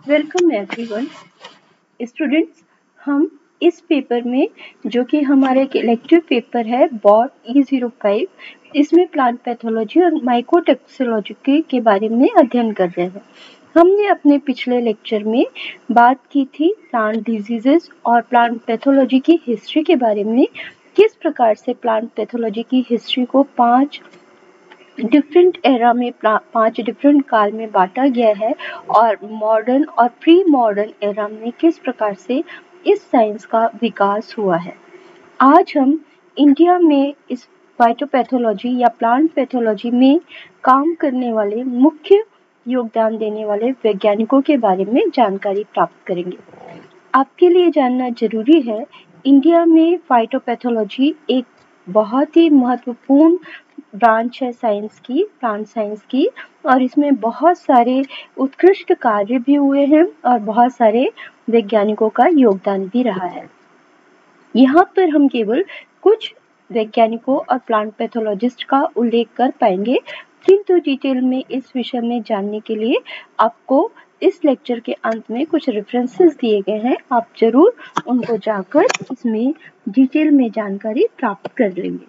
Welcome everyone students. हम इस paper में जो कि हमारा एक इलेक्टिव पेपर है बॉट E05, इसमें प्लांट पैथोलॉजी और माइकोटोक्सिकोलॉजी के बारे में अध्ययन कर रहे हैं। हमने अपने पिछले लेक्चर में बात की थी प्लांट डिजीजेस और प्लांट पैथोलॉजी की हिस्ट्री के बारे में, किस प्रकार से प्लांट पैथोलॉजी की हिस्ट्री को 5 डिफरेंट एरा में 5 डिफरेंट काल में बांटा गया है और मॉडर्न और प्री मॉडर्न एरा में किस प्रकार से इस साइंस का विकास हुआ है। आज हम इंडिया में इस फाइटोपैथोलॉजी या प्लांट पैथोलॉजी में काम करने वाले मुख्य योगदान देने वाले वैज्ञानिकों के बारे में जानकारी प्राप्त करेंगे। आपके लिए जानना जरूरी है, इंडिया में फाइटोपैथोलॉजी एक बहुत ही महत्वपूर्ण ब्रांच है साइंस की, प्लांट साइंस की, और इसमें बहुत सारे उत्कृष्ट कार्य भी हुए हैं और बहुत सारे वैज्ञानिकों का योगदान भी रहा है। यहाँ पर हम केवल कुछ वैज्ञानिकों और प्लांट पैथोलॉजिस्ट का उल्लेख कर पाएंगे, किंतु डिटेल में इस विषय में जानने के लिए आपको इस लेक्चर के अंत में कुछ रेफरेंसेस दिए गए हैं, आप जरूर उनको जाकर इसमें डिटेल में जानकारी प्राप्त कर लेंगे।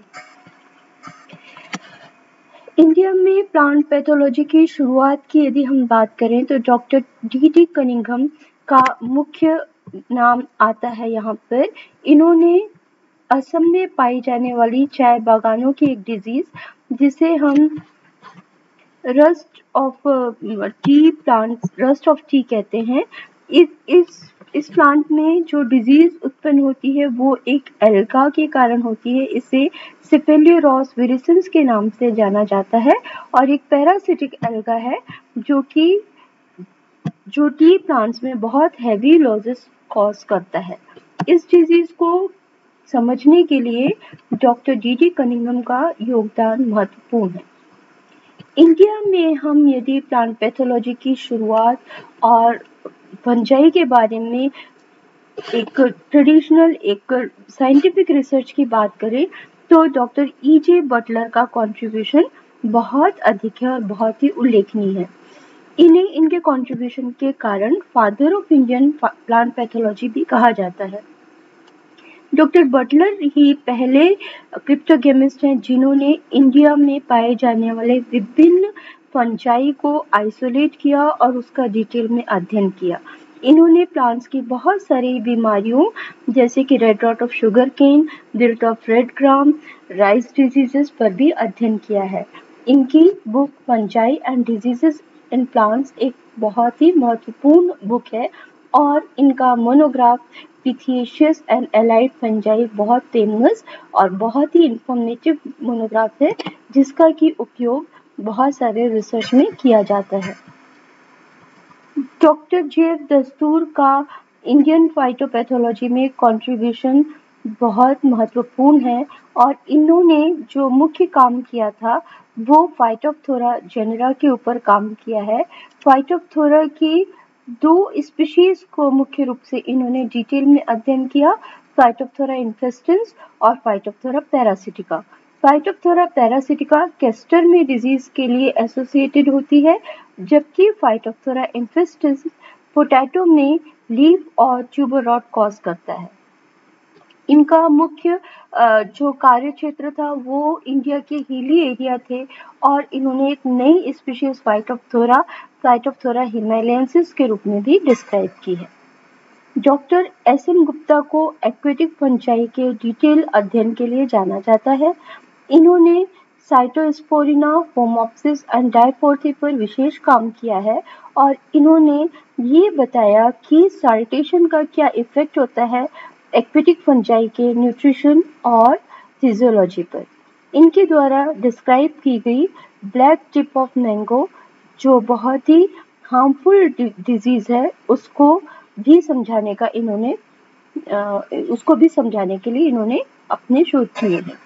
इंडिया में प्लांट पैथोलॉजी की शुरुआत की यदि हम बात करें तो डॉक्टर D.D. कनिंघम का मुख्य नाम आता है यहाँ पर। इन्होंने असम में पाई जाने वाली चाय बागानों की एक डिजीज जिसे हम रस्ट ऑफ टी कहते हैं, इस प्लांट में जो डिजीज उत्पन्न होती है वो एक एल्गा के कारण होती है। इसे सिफेलियोरॉस विरिसेंस के नाम से जाना जाता है और एक पैरासिटिक एल्गा है जो टी प्लांट्स में बहुत हैवी लॉसेस कॉज करता है। इस डिजीज को समझने के लिए डॉक्टर D.D. कनिंघम का योगदान महत्वपूर्ण है। इंडिया में हम यदि प्लांट पैथोलॉजी की शुरुआत और फंजाई के बारे में एक ट्रेडिशनल साइंटिफिक रिसर्च की बात करें तो डॉक्टर E.J. बटलर का कंट्रीब्यूशन बहुत अधिक है और बहुत ही उल्लेखनीय है। इन्हें इनके कंट्रीब्यूशन के कारण father of Indian plant pathology भी कहा जाता है। डॉक्टर बटलर ही पहले क्रिप्टोकेमिस्ट हैं जिन्होंने इंडिया में पाए जाने वाले विभिन्न फंजाई को आइसोलेट किया और उसका डिटेल में अध्ययन किया। इन्होंने प्लांट्स की बहुत सारी बीमारियों जैसे कि red rot of sugar cane, wilt of red gram, rice diseases पर भी अध्ययन किया है। इनकी book fungi and diseases in plants एक बहुत ही महत्वपूर्ण बुक है और इनका monograph pythiaceous and allied fungi बहुत फेमस और बहुत ही इंफॉर्मेटिव मोनोग्राफ है जिसका की उपयोग बहुत सारे रिसर्च में किया जाता है। Doctor J.F. दस्तूर का इंडियन फाइटोपैथोलॉजी में कंट्रीब्यूशन बहुत महत्वपूर्ण है और इन्होंने जो मुख्य काम किया था वो फाइटोप्थोरा जेनेरा के ऊपर काम किया है। फाइटोप्थोरा की 2 स्पीशीज को मुख्य रूप से इन्होंने डिटेल में अध्ययन किया, फाइटोप्थोरा इन्फेस्टेंस और फाइटोप्थोरा पैरासिटिका। फाइटोप्थोरा पैरासिटिका कैस्टर में डिजीज के लिए एसोसिएटेड होती है, जबकि फाइटोप्थोरा इन्फेस्टेंस पोटैटो में लीफ और ट्यूबर रॉट कॉज करता है। इनका मुख्य जो कार्य क्षेत्र था वो इंडिया के हिली एरिया थे और इन्होंने एक नई स्पीशीज फाइटोप्थोरा हिमालयंसिस के रूप में भी डिस्क्राइब की है। Doctor S.N. गुप्ता को एक्वेटिक फंजाई के डिटेल अध्ययन के लिए जाना जाता है। इन्होंने साइटोस्पोरिना, फोमोप्सिस एंड डायफोर्थी पर विशेष काम किया है और इन्होंने ये बताया कि साल्टेशन का क्या इफेक्ट होता है एक्वेटिक फंजाई के न्यूट्रिशन और फिजियोलॉजी पर। इनके द्वारा डिस्क्राइब की गई ब्लैक टिप ऑफ मैंगो जो बहुत ही हार्मफुल डिजीज है उसको भी समझाने के लिए इन्होंने अपने शोध किए हैं।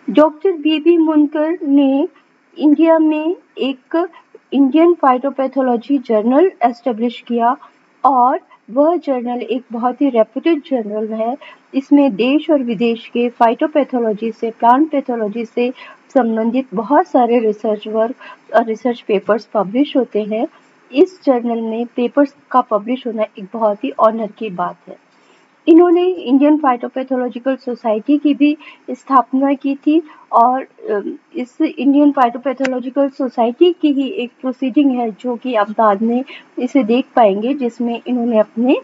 Doctor B.B. मुनकर ने इंडिया में एक इंडियन फाइटोपैथोलॉजी जर्नल एस्टेब्लिश किया और वह जर्नल एक बहुत ही रेप्यूटेड जर्नल है। इसमें देश और विदेश के फाइटोपैथोलॉजी से, प्लांट पैथोलॉजी से संबंधित बहुत सारे रिसर्च वर्क और रिसर्च पेपर्स पब्लिश होते हैं। इस जर्नल में पेपर्स का पब्लिश होना एक बहुत ही ऑनर की बात है। इन्होंने इंडियन फाइटोपैथोलॉजिकल सोसाइटी की भी स्थापना की थी और इस इंडियन फाइटोपैथोलॉजिकल सोसाइटी की ही एक प्रोसीडिंग है जो कि आप बाद में इसे देख पाएंगे, जिसमें इन्होंने अपने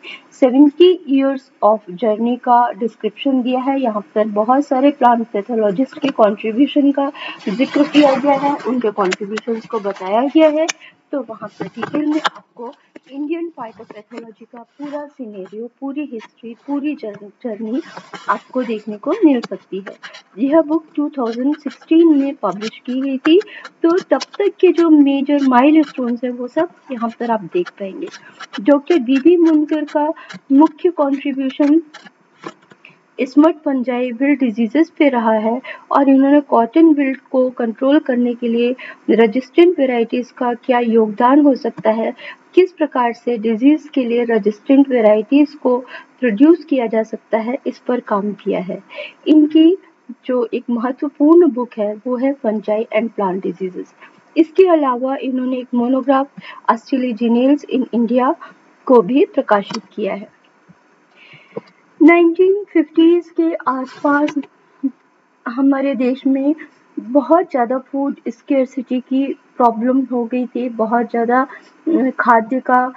70 इयर्स ऑफ जर्नी का डिस्क्रिप्शन दिया है। यहाँ पर बहुत सारे प्लांट पैथोलॉजिस्ट के कंट्रीब्यूशन का जिक्र किया गया है, उनके कॉन्ट्रीब्यूशन को बताया गया है। तो वहाँ पर डिटेल में आपको इंडियन फाइटोपैथोलॉजी का पूरा सिनेरियो, पूरी हिस्ट्री, पूरी जर्नी आपको देखने को मिल सकती है। यह बुक 2016 में पब्लिश की गई थी, तो तब तक के जो मेजर माइलस्टोन्स है वो सब यहाँ पर आप देख पाएंगे। डॉक्टर बीबी मुनकर का मुख्य contribution smut fungi wilt diseases पे रहा है और इन्होंने कॉटन विल्ट को कंट्रोल करने के लिए रेजिस्टेंट वेराइटीज का क्या योगदान हो सकता है, किस प्रकार से डिजीज के लिए रेजिस्टेंट वेराइटीज को प्रोड्यूस किया जा सकता है, इस पर काम किया है। इनकी जो एक महत्वपूर्ण बुक है वो है फंजाई एंड प्लांट डिजीजेस। इसके अलावा इन्होंने एक मोनोग्राफ अस्टिलीजिनेल्स इन इंडिया को भी प्रकाशित किया है। 1950s के आसपास हमारे देश में बहुत ज़्यादा फूड स्केर्सिटी की प्रॉब्लम हो गई थी, बहुत ज़्यादा खाद्य का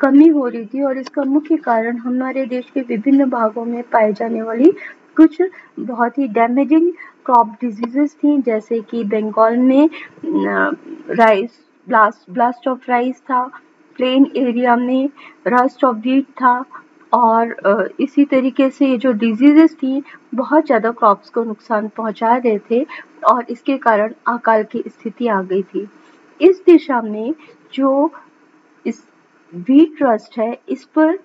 कमी हो रही थी और इसका मुख्य कारण हमारे देश के विभिन्न भागों में पाए जाने वाली कुछ बहुत ही डैमेजिंग क्रॉप डिजीजेस थी, जैसे कि बंगाल में राइस ब्लास्ट ऑफ राइस था, प्लेन एरिया में रस्ट ऑफ व्हीट था और इसी तरीके से ये जो डिजीजेस थी बहुत ज़्यादा क्रॉप्स को नुकसान पहुंचा रहे थे और इसके कारण अकाल की स्थिति आ गई थी। इस दिशा में जो इस व्हीट ट्रस्ट है, इस पर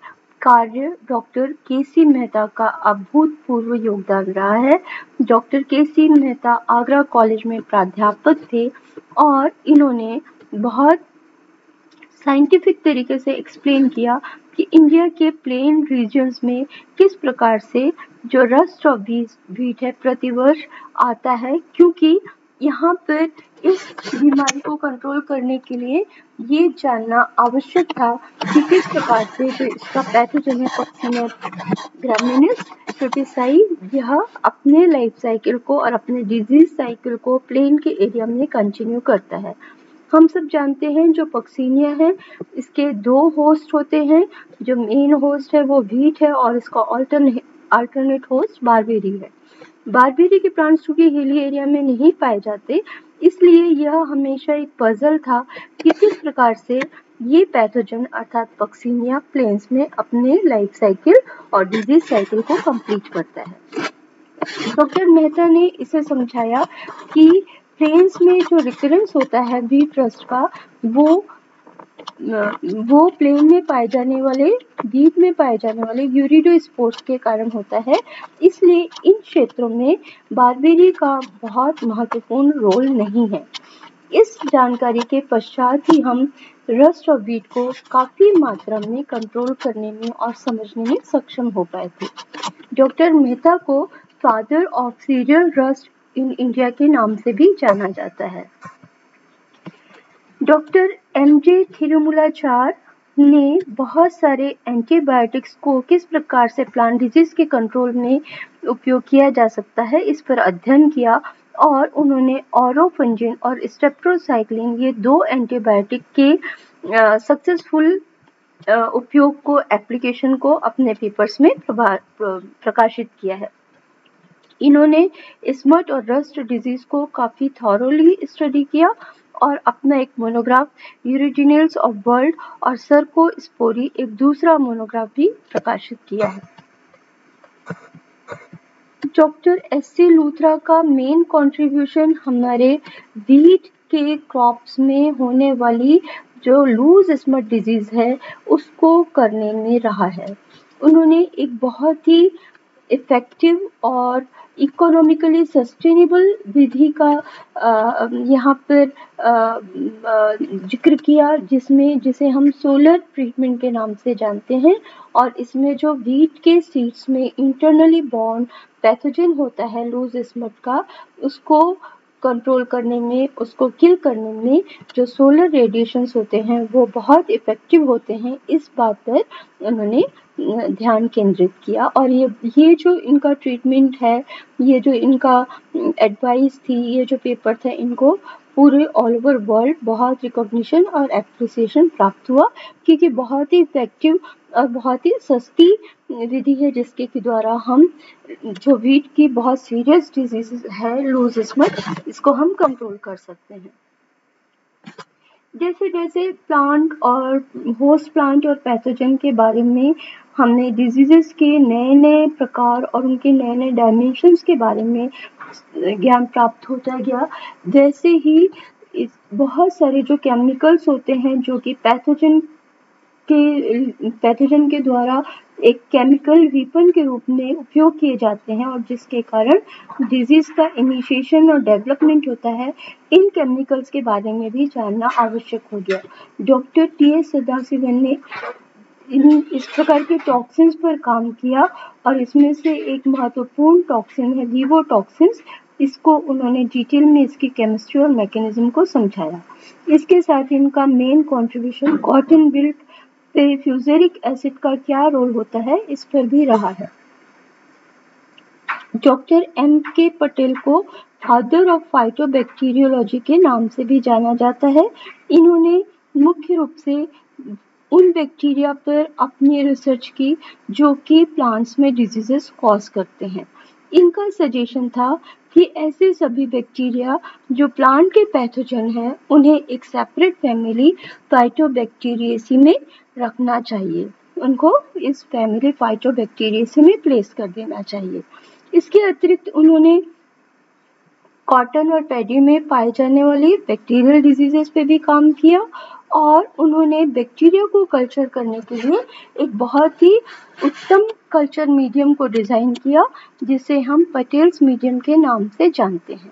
कार्य डॉक्टर के.सी. मेहता का अभूतपूर्व योगदान रहा है। Doctor KC. Mehta Agra college में प्राध्यापक थे और इन्होंने बहुत साइंटिफिक तरीके से एक्सप्लेन किया कि इंडिया के प्लेन रीजन्स में किस प्रकार से जो रस्ट ऑफ व्हीट है प्रतिवर्ष आता है, क्योंकि यहाँ पर इस बीमारी को कंट्रोल करने के लिए ये जानना आवश्यक था कि किस प्रकार से जो इसका पैथोजन है पक्सीना ग्रामिनिस प्रोटीसाई यह अपने लाइफ साइकिल को और अपने डिजीज साइकिल को प्लेन के एरिया में कंटिन्यू करता है। हम सब जानते हैं जो पक्सीनिया है इसके दो होस्ट होते हैं, जो मेन होस्ट है वो व्हीट है और इसका अल्टरनेट होस्ट बारबेरी है। बारबेरी के प्लांट्स चूंकि हिली एरिया में नहीं पाए जाते, इसलिए यह हमेशा एक पजल था कि किस प्रकार से ये पैथोजन अर्थात पक्सीनिया प्लेन्स में अपने लाइफ साइकिल और डिजीज साइकिल को कंप्लीट करता है। डॉक्टर मेहता ने इसे समझाया कि प्लेन्स में जो रिकरेंस होता है व्हीट रस्ट का वो प्लेन में पाए जाने वाले व्हीट में पाए जाने वाले यूरिडोस्पोर्स के कारण होता है, इसलिए इन क्षेत्रों में बारबेरी का बहुत महत्वपूर्ण रोल नहीं है। इस जानकारी के पश्चात ही हम रस्ट ऑफ व्हीट को काफी मात्रा में कंट्रोल करने में और समझने में सक्षम हो पाए थे। डॉक्टर मेहता को father of serial rust in India के नाम से भी जाना जाता है। Doctor MJ. थिरुमूलाचार ने बहुत सारे एंटीबायोटिक्स को किस प्रकार से प्लांट डिजीज के कंट्रोल में उपयोग किया जा सकता है इस पर अध्ययन किया और उन्होंने ऑरोफंजिन और स्टेप्टोसाइक्लिन ये दो एंटीबायोटिक के सक्सेसफुल उपयोग को एप्लीकेशन को अपने पेपर्स में प्रकाशित किया है। इन्होंने स्मट और रस्ट डिजीज को काफी थॉरोली स्टडी किया और अपना एक मोनोग्राफ यूरिजिनल्स ऑफ वर्ल्ड और सर्कोस्पोरी एक दूसरा मोनोग्राफ भी प्रकाशित किया है। डॉक्टर एस.सी. लूथरा का मेन कंट्रीब्यूशन हमारे व्हीट के क्रॉप्स में होने वाली जो लूज स्मट डिजीज है उसको करने में रहा है। उन्होंने एक बहुत ही इफेक्टिव और इकोनॉमिकली सस्टेनेबल विधि का यहाँ पर जिक्र किया, जिसे हम सोलर ट्रीटमेंट के नाम से जानते हैं और इसमें जो व्हीट के सीड्स में इंटरनली बॉर्न पैथोजन होता है लूज स्मट का, उसको कंट्रोल करने में, उसको किल करने में जो सोलर रेडिएशंस होते हैं वो बहुत इफ़ेक्टिव होते हैं, इस बात पर उन्होंने ध्यान केंद्रित किया। और ये जो इनका ट्रीटमेंट है, ये जो इनका एडवाइस थी, ये जो पेपर था, इनको पूरे ऑल ओवर वर्ल्ड बहुत रिकॉग्निशन और एप्रिसिएशन प्राप्त हुआ, क्योंकि बहुत ही इफ़ेक्टिव और बहुत ही सस्ती विधि है जिसके द्वारा हम जो वीट की बहुत सीरियस डिजीज है लूज स्मथ, इसको हम कंट्रोल कर सकते हैं। जैसे जैसे प्लांट और होस्ट प्लांट और पैथोजन के बारे में हमने डिजीजेस के नए नए प्रकार और उनके नए नए डायमेंशंस के बारे में ज्ञान प्राप्त होता गया, वैसे ही बहुत सारे जो केमिकल्स होते हैं जो कि पैथोजन के द्वारा एक केमिकल वीपन के रूप में उपयोग किए जाते हैं और जिसके कारण डिजीज का इनिशिएशन और डेवलपमेंट होता है, इन केमिकल्स के बारे में भी जानना आवश्यक हो गया। Doctor T.S.. सदाशिवन ने इस प्रकार के टॉक्सिन्स पर काम किया और इसमें से एक महत्वपूर्ण टॉक्सिन है लीवोटॉक्सिन्स। इसको उन्होंने डिटेल में इसकी केमिस्ट्री और मैकेनिज्म को समझाया। इसके साथ इनका मेन कंट्रीब्यूशन कॉटन विल्ट पे फ्यूजेरिक एसिड का क्या रोल होता है, इस पर भी रहा है। Doctor M.K. पटेल को फादर ऑफ फाइटोबैक्टीरियोलॉजी के नाम से भी जाना जाता है। इन्होंने मुख्य रूप से उन बैक्टीरिया पर अपनी रिसर्च की जो कि प्लांट्स में डिजीजेस कॉज करते हैं। इनका सजेशन था कि ऐसे सभी बैक्टीरिया जो प्लांट के पैथोजन हैं, उन्हें एक सेपरेट फैमिली फाइटोबैक्टीरियेसी में रखना चाहिए, उनको इस फैमिली फाइटोबैक्टीरियेसी में प्लेस कर देना चाहिए। इसके अतिरिक्त उन्होंने कॉटन और पैडी में पाए जाने वाले बैक्टीरियल डिजीजेस पे भी काम किया और उन्होंने बैक्टीरिया को कल्चर करने के लिए एक बहुत ही उत्तम कल्चर मीडियम को डिज़ाइन किया, जिसे हम पटेल्स मीडियम के नाम से जानते हैं।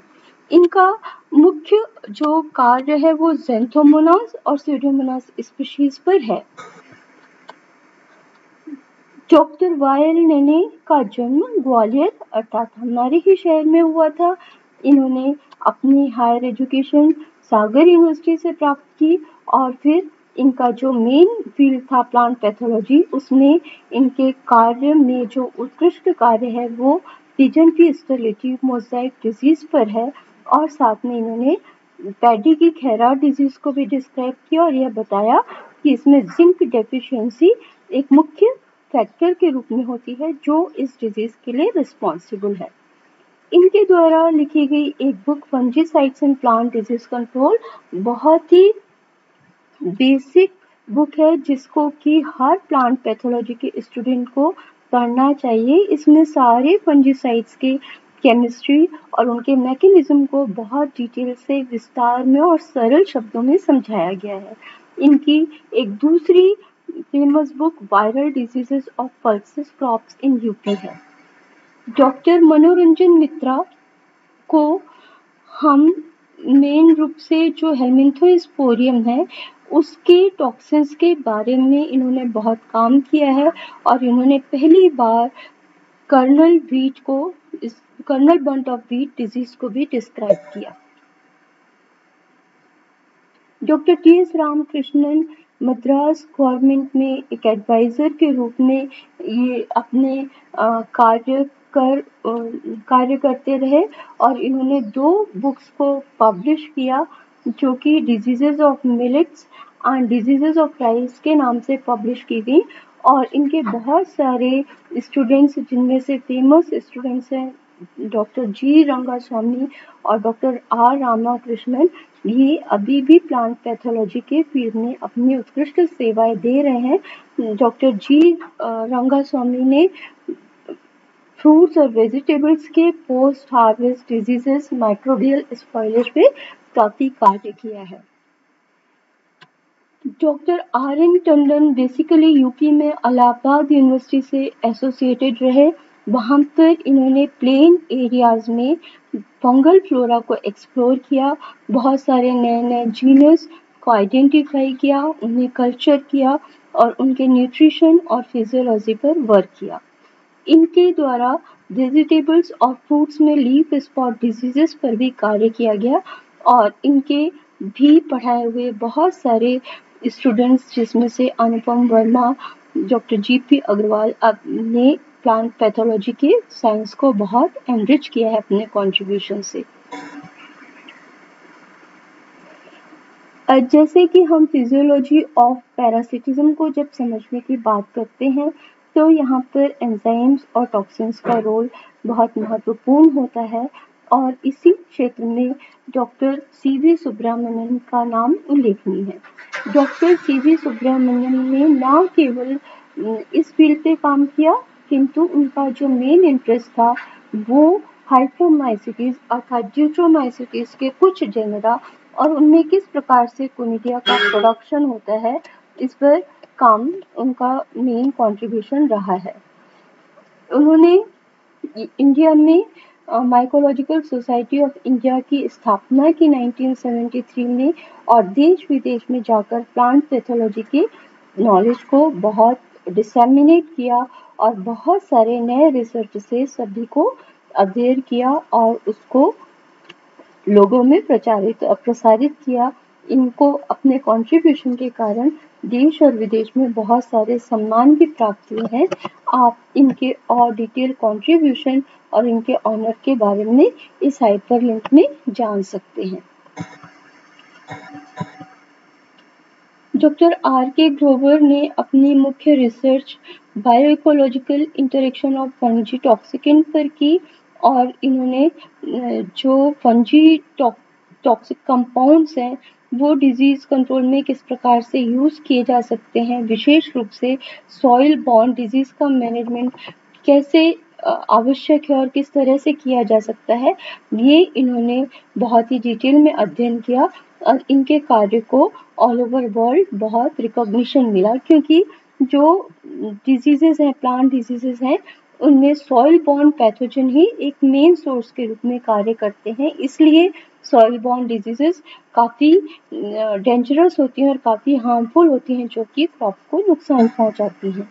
इनका मुख्य जो कार्य है वो ज़ैंथोमोनास और स्यूडोमोनास स्पीशीज पर है। डॉक्टर वाई.एल. नेने का जन्म ग्वालियर अर्थात हमारे ही शहर में हुआ था। इन्होंने अपनी हायर एजुकेशन सागर यूनिवर्सिटी से प्राप्त की और फिर इनका जो मेन फील्ड था प्लांट पैथोलॉजी, उसमें इनके कार्य में जो उत्कृष्ट कार्य है वो पिजन की स्टेरिलिटी मोज़ाइक डिजीज पर है और साथ में इन्होंने पैडी की खैरा डिजीज को भी डिस्क्राइब किया और यह बताया कि इसमें जिंक डेफिशिएंसी एक मुख्य फैक्टर के रूप में होती है जो इस डिजीज के लिए रिस्पॉन्सिबल है। इनके द्वारा लिखी गई एक book fungicides and plant disease control बहुत ही बेसिक बुक है जिसको कि हर प्लांट पैथोलॉजी के स्टूडेंट को पढ़ना चाहिए। इसमें सारे फंजीसाइड्स के केमिस्ट्री और उनके मैकेनिज्म को बहुत डिटेल से विस्तार में और सरल शब्दों में समझाया गया है। इनकी एक दूसरी famous book viral diseases of pulses crops in UP है। डॉक्टर मनोरंजन मित्रा को हम मेन रूप से जो हेलमिंथोस्पोरियम है उसके टॉक्सिन्स के बारे में इन्होंने बहुत काम किया है और इन्होंने पहली बार Karnal bunt of wheat disease को भी डिस्क्राइब किया। डॉक्टर टी.एस. रामकृष्णन मद्रास गवर्नमेंट में एक एडवाइज़र के रूप में ये अपने कार्य करते रहे और इन्होंने 2 बुक्स को पब्लिश किया जो कि diseases of millets and diseases of rice के नाम से पब्लिश की गई और इनके बहुत सारे स्टूडेंट्स, जिनमें से फेमस स्टूडेंट्स हैं डॉक्टर जी रंगास्वामी और डॉक्टर आर रामाकृष्णन, ये अभी भी प्लांट पैथोलॉजी के फील्ड में अपनी उत्कृष्ट सेवाएं दे रहे हैं। डॉक्टर जी रंगास्वामी ने फ्रूट्स और वेजिटेबल्स के post harvest diseases, microbial spoilage पे काफी कार्य किया है। Doctor RN. Tandon basically UP में इलाहाबाद यूनिवर्सिटी से एसोसिएटेड रहे। वहाँ पर इन्होंने प्लेन एरियाज में फंगल फ्लोरा को एक्सप्लोर किया, बहुत सारे नए नए जीनस को आइडेंटिफाई किया, उन्हें कल्चर किया और उनके न्यूट्रिशन और फिजियोलॉजी पर वर्क किया। इनके द्वारा वेजिटेबल्स और फ्रूट्स में लीफ स्पॉट डिजीजेस पर भी कार्य किया गया और इनके भी पढ़ाए हुए बहुत सारे स्टूडेंट्स जिसमें से अनुपम वर्मा, डॉक्टर जीपी अग्रवाल ने प्लांट पैथोलॉजी के साइंस को बहुत एनरिच किया है अपने कंट्रीब्यूशन से। जैसे कि हम फिजियोलॉजी ऑफ पैरासिटिज्म को जब समझने की बात करते हैं तो यहाँ पर एंजाइम्स और टॉक्सिन्स का रोल बहुत महत्वपूर्ण होता है और इसी क्षेत्र में डॉक्टर सीवी सुब्रमण्यम का नाम उल्लेखनीय है। डॉक्टर सीवी सुब्रमण्यम ने न केवल इस फील्ड पे काम किया किंतु उनका जो मेन इंटरेस्ट था वो हाइपोमाइसिटीज अर्थात ड्यूट्रोमाइसिटीज के कुछ जेनेरा और उनमें किस प्रकार से कोनिडिया का प्रोडक्शन होता है इस पर काम उनका मेन कंट्रीब्यूशन रहा है। उन्होंने इंडिया में माइकोलॉजिकल सोसाइटी ऑफ इंडिया की स्थापना की 1973 में और देश विदेश में जाकर प्लांट पैथोलॉजी के नॉलेज को बहुत डिसेमिनेट किया और बहुत सारे नए रिसर्च से सभी को अवेयर किया और उसको लोगों में प्रसारित किया। इनको अपने कंट्रीब्यूशन के कारण देश और विदेश में बहुत सारे सम्मान भी प्राप्त हुए हैं। आप इनके और डिटेल कंट्रीब्यूशन और इनके ऑनर के बारे में इस हाइपरलिंक में जान सकते हैं। डॉक्टर आर के ग्रोवर ने अपनी मुख्य research bioecological interaction of fungi toxicant पर की और इन्होंने जो फंजी टॉक्सिक कंपाउंड्स हैं वो डिजीज कंट्रोल में किस प्रकार से यूज किए जा सकते हैं, विशेष रूप से सॉइल बॉर्न डिजीज का मैनेजमेंट कैसे आवश्यक है और किस तरह से किया जा सकता है, ये इन्होंने बहुत ही डिटेल में अध्ययन किया और इनके कार्य को ऑल ओवर वर्ल्ड बहुत रिकॉग्निशन मिला क्योंकि जो डिजीजेस हैं, प्लांट डिजीजेस हैं, उनमें सॉइल बॉर्न पैथोजन ही एक मेन सोर्स के रूप में कार्य करते हैं। इसलिए सॉइल बॉर्न डिजीजेस काफ़ी डेंजरस होती हैं और काफ़ी हार्मफुल होती हैं जो कि क्रॉप को नुकसान पहुंचाती हैं।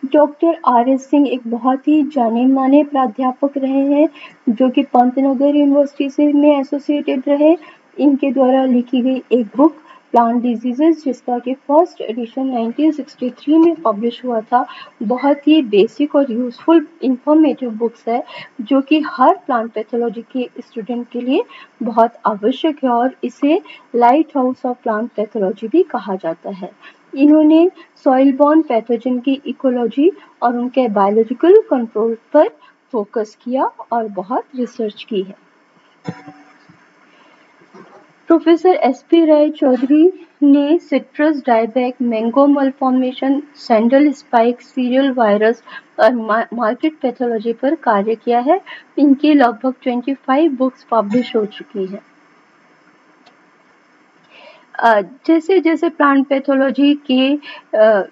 डॉक्टर आर एस सिंह एक बहुत ही जाने माने प्राध्यापक रहे हैं जो कि पंतनगर यूनिवर्सिटी से में एसोसिएटेड रहे। इनके द्वारा लिखी गई एक बुक प्लांट डिजीजेस जिसका कि फर्स्ट एडिशन 1963 में पब्लिश हुआ था, बहुत ही बेसिक और यूजफुल इंफॉर्मेटिव बुक्स है जो कि हर प्लांट पैथोलॉजी के स्टूडेंट के लिए बहुत आवश्यक है और इसे light house of plant pathology भी कहा जाता है। इन्होंने सॉइल बॉर्न पैथोजन की इकोलॉजी और उनके बायोलॉजिकल कंट्रोल पर फोकस किया और बहुत रिसर्च की है। प्रोफेसर एसपी राय चौधरी ने citrus dieback, mango malformation, sandal spike, cereal virus और मार्केट पैथोलॉजी पर कार्य किया है। इनकी लगभग 25 बुक्स पब्लिश हो चुकी हैं। जैसे जैसे प्लांट पैथोलॉजी के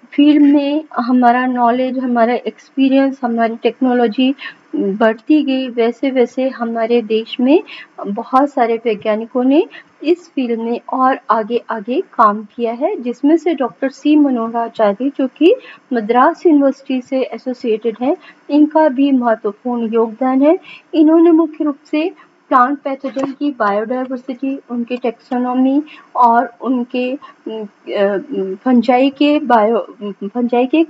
फील्ड में हमारा नॉलेज, हमारा एक्सपीरियंस, हमारी टेक्नोलॉजी बढ़ती गई वैसे वैसे हमारे देश में बहुत सारे वैज्ञानिकों ने इस फील्ड में और आगे आगे काम किया है, जिसमें से डॉक्टर सी मनोहराचार्य जो कि मद्रास यूनिवर्सिटी से एसोसिएटेड हैं, इनका भी महत्वपूर्ण योगदान है। इन्होंने मुख्य रूप से प्लांट पैथोजन की बायोडाइवर्सिटी, उनके टेक्सोनॉमी और उनके फंजाई के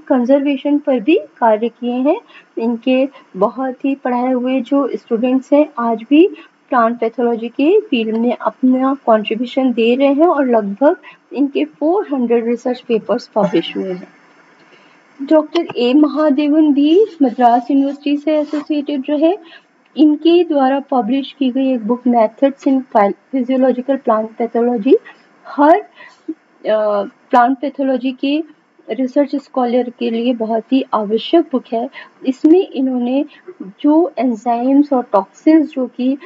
कंजर्वेशन पर भी कार्य किए हैं। इनके बहुत ही पढ़ाए हुए जो स्टूडेंट्स हैं आज भी प्लांट पैथोलॉजी के फील्ड में अपना कंट्रीब्यूशन दे रहे हैं और लगभग इनके 400 रिसर्च पेपर्स पब्लिश हुए हैं। डॉक्टर ए महादेवन भी मद्रास यूनिवर्सिटी से एसोसिएटेड रहे। इनके द्वारा पब्लिश की गई एक book methods in physiological plant pathology her plant pathology के रिसर्च स्कॉलर के लिए बहुत ही आवश्यक बुक है। इसमें इन्होंने जो एंजाइम्स और टॉक्सिन्स जो कि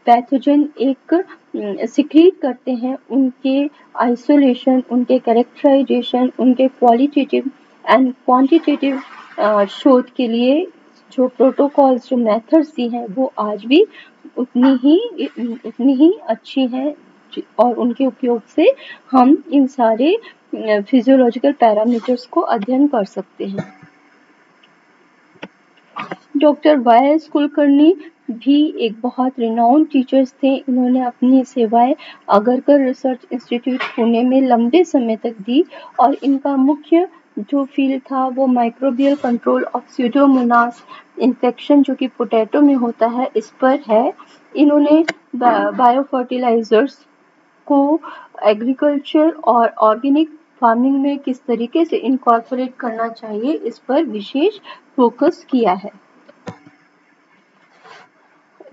पैथोजन एक सिक्रीट करते हैं, उनके आइसोलेशन, उनके कैरेक्टराइजेशन, उनके क्वालिटेटिव एंड क्वांटिटेटिव शोध के लिए जो प्रोटोकॉल्स, जो मेथड्स दी हैं वो आज भी उतनी ही अच्छी हैं और उनके उपयोग से हम इन सारे फिजियोलॉजिकल पैरामीटर्स को अध्ययन कर सकते हैं। डॉक्टर वाई.एस. कुलकर्णी भी एक बहुत रिनाउंड टीचर्स थे। इन्होंने अपनी सेवाएं अगरकर रिसर्च इंस्टीट्यूट पुणे में लंबे समय तक दी और इनका मुख्य जो फील्ड था वो microbial control of Pseudomonas infection जो कि पोटैटो में होता है, इस पर है। इन्होंने बायो फर्टिलाइजर्स को एग्रीकल्चर और ऑर्गेनिक फार्मिंग में किस तरीके से इनकॉर्पोरेट करना चाहिए, इस पर विशेष फोकस किया है।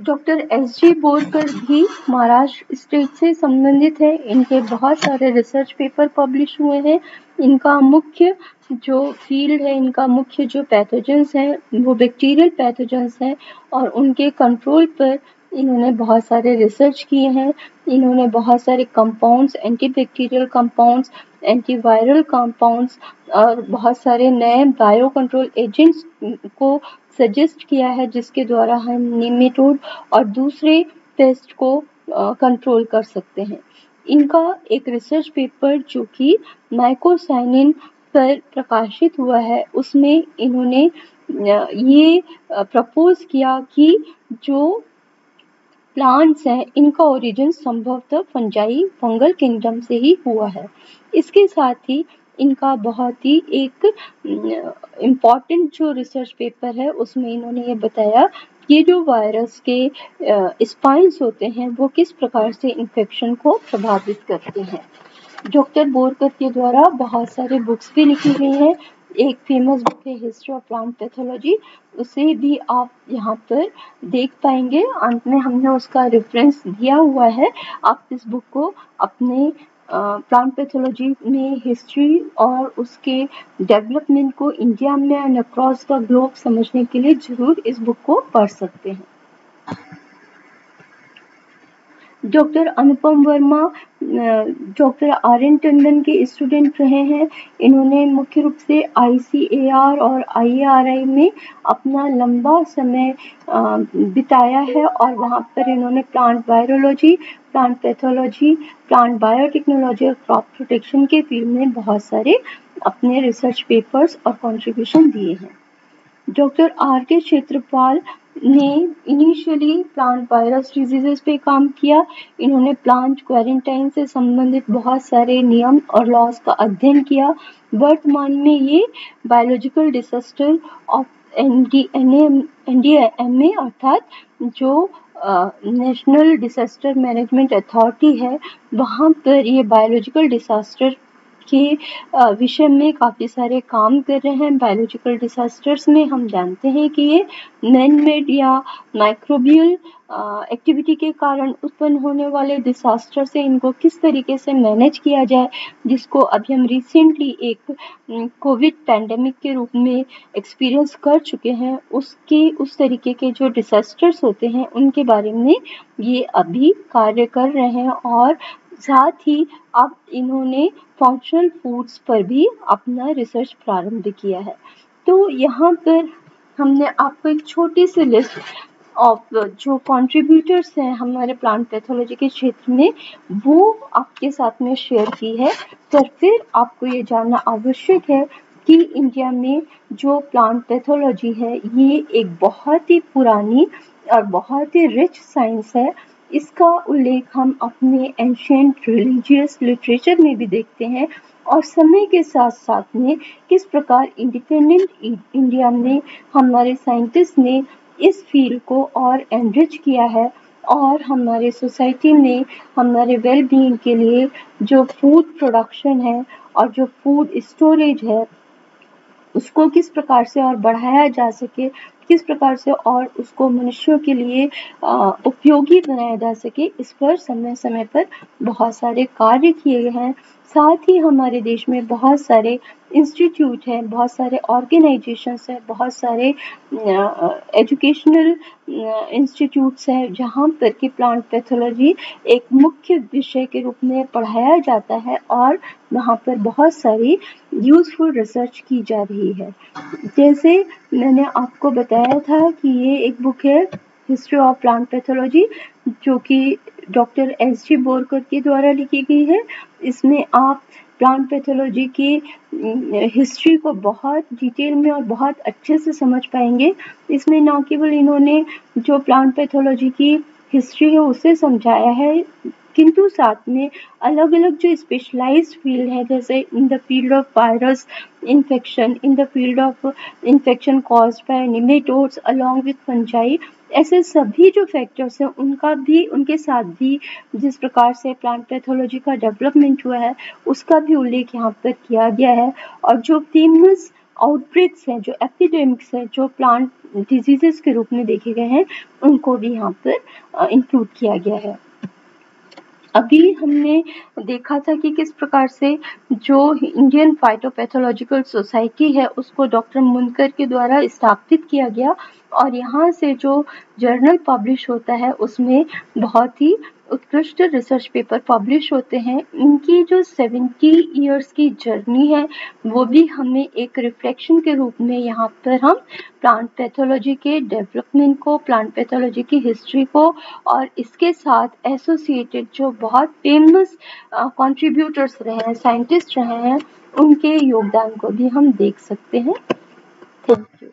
Doctor SG. बोरकर भी महाराष्ट्र स्टेट से संबंधित है। इनके बहुत सारे रिसर्च पेपर पब्लिश हुए हैं। इनका मुख्य जो फील्ड है, इनका मुख्य जो पैथोजेंस हैं वो बैक्टीरियल पैथोजेंस हैं और उनके कंट्रोल पर इन्होंने बहुत सारे रिसर्च किए हैं। इन्होंने बहुत सारे compounds, antibacterial compounds, antiviral compounds और बहुत सारे नए बायो कंट्रोल एजेंट्स को सजेस्ट किया है जिसके द्वारा हम निमेटोड और दूसरे पेस्ट को कंट्रोल कर सकते हैं। इनका एक रिसर्च पेपर जो कि माइकोसाइनिन पर प्रकाशित हुआ है, उसमें इन्होंने ये प्रपोज किया कि जो प्लांट्स हैं इनका ओरिजिन संभवतः फंगल किंगडम से ही हुआ है। इसके साथ ही इनका बहुत ही एक इम्पॉर्टेंट जो रिसर्च पेपर है उसमें इन्होंने ये बताया कि जो वायरस के स्पाइन्स होते हैं वो किस प्रकार से इन्फेक्शन को प्रभावित करते हैं। डॉक्टर बोरकर के द्वारा बहुत सारे बुक्स भी लिखी गई हैं। एक फेमस बुक है हिस्ट्री ऑफ प्लांट पैथोलॉजी, उसे भी आप यहाँ पर देख पाएंगे। अंत में हमने उसका रेफरेंस दिया हुआ है। आप इस बुक को अपने प्लांट पैथोलॉजी में हिस्ट्री और उसके डेवलपमेंट को इंडिया में एंड अक्रॉस द ग्लोब समझने के लिए जरूर इस बुक को पढ़ सकते हैं। डॉक्टर अनुपम वर्मा डॉक्टर आर.एन. टंडन के स्टूडेंट रहे हैं। इन्होंने मुख्य रूप से ICAR और IARI में अपना लंबा समय बिताया है और वहाँ पर इन्होंने plant virology, plant pathology, plant biotechnology और क्रॉप प्रोटेक्शन के फील्ड में बहुत सारे अपने रिसर्च पेपर्स और कंट्रीब्यूशन दिए हैं। Doctor R.K. क्षेत्रपाल ने इनिशियली प्लांट वायरस डिजीजेस पे काम किया। इन्होंने प्लांट क्वारंटाइन से संबंधित बहुत सारे नियम और लॉज का अध्ययन किया। वर्तमान में ये बायोलॉजिकल डिजास्टर ऑफ NDMA अर्थात जो नेशनल डिजास्टर मैनेजमेंट अथॉरिटी है, वहाँ पर ये बायोलॉजिकल डिजास्टर के विषय में काफ़ी सारे काम कर रहे हैं। बायोलॉजिकल डिजास्टर्स में हम जानते हैं कि ये मैन मेड या माइक्रोबियल एक्टिविटी के कारण उत्पन्न होने वाले डिजास्टर से इनको किस तरीके से मैनेज किया जाए, जिसको अभी हम रिसेंटली एक कोविड पैंडेमिक के रूप में एक्सपीरियंस कर चुके हैं, उस तरीके के जो डिजास्टर्स होते हैं उनके बारे में ये अभी कार्य कर रहे हैं। और साथ ही अब इन्होंने फंक्शनल फूड्स पर भी अपना रिसर्च प्रारंभ किया है। तो यहाँ पर हमने आपको एक छोटी सी लिस्ट ऑफ जो कंट्रीब्यूटर्स हैं हमारे प्लांट पैथोलॉजी के क्षेत्र में, वो आपके साथ में शेयर की है। पर फिर आपको ये जानना आवश्यक है कि इंडिया में जो प्लांट पैथोलॉजी है ये एक बहुत ही पुरानी और बहुत ही रिच साइंस है। इसका उल्लेख हम अपने एंशिएंट रिलीजियस लिटरेचर में भी देखते हैं और समय के साथ साथ में किस प्रकार इंडिपेंडेंट इंडिया में हमारे साइंटिस्ट ने इस फील्ड को और एनरिच किया है और हमारे सोसाइटी में हमारे वेल बीइंग के लिए जो फूड प्रोडक्शन है और जो फूड स्टोरेज है उसको किस प्रकार से और बढ़ाया जा सके, किस प्रकार से और उसको मनुष्यों के लिए उपयोगी बनाया जा सके, इस पर समय समय पर बहुत सारे कार्य किए गए हैं। साथ ही हमारे देश में बहुत सारे इंस्टीट्यूट हैं, बहुत सारे ऑर्गेनाइजेशंस हैं, बहुत सारे एजुकेशनल इंस्टीट्यूट्स हैं जहाँ पर कि प्लांट पैथोलॉजी एक मुख्य विषय के रूप में पढ़ाया जाता है और वहाँ पर बहुत सारी यूज़फुल रिसर्च की जा रही है। जैसे मैंने आपको बताया था कि ये एक बुक है हिस्ट्री ऑफ प्लांट पैथोलॉजी जो कि डॉक्टर S.G. बोरकर के द्वारा लिखी गई है। इसमें आप प्लांट पैथोलॉजी की हिस्ट्री को बहुत डिटेल में और बहुत अच्छे से समझ पाएंगे। इसमें न केवल इन्होंने जो प्लांट पैथोलॉजी की हिस्ट्री है उसे समझाया है, किंतु साथ में अलग अलग जो स्पेशलाइज्ड फील्ड है, जैसे in the field of virus infection, in the field of infection caused by nematodes along with fungi, ऐसे सभी जो फैक्टर्स हैं उनका भी, उनके साथ भी जिस प्रकार से प्लांट पैथोलॉजी का डेवलपमेंट हुआ है उसका भी उल्लेख यहाँ पर किया गया है। और जो फेमस आउटब्रेक्स हैं, जो एपिडेमिक्स हैं, जो प्लांट डिजीजेस के रूप में देखे गए हैं, उनको भी यहाँ पर इंक्लूड किया गया है। अभी हमने देखा था कि किस प्रकार से जो इंडियन फाइटोपैथोलॉजिकल सोसाइटी है उसको डॉक्टर मुनकर के द्वारा स्थापित किया गया, और यहाँ से जो जर्नल पब्लिश होता है उसमें बहुत ही उत्कृष्ट रिसर्च पेपर पब्लिश होते हैं। इनकी जो 70 इयर्स की जर्नी है वो भी हमें एक रिफ्लेक्शन के रूप में यहाँ पर हम प्लांट पैथोलॉजी के डेवलपमेंट को, प्लांट पैथोलॉजी की हिस्ट्री को और इसके साथ एसोसिएटेड जो बहुत फेमस कंट्रीब्यूटर्स रहे हैं, साइंटिस्ट रहे हैं, उनके योगदान को भी हम देख सकते हैं। Thank you.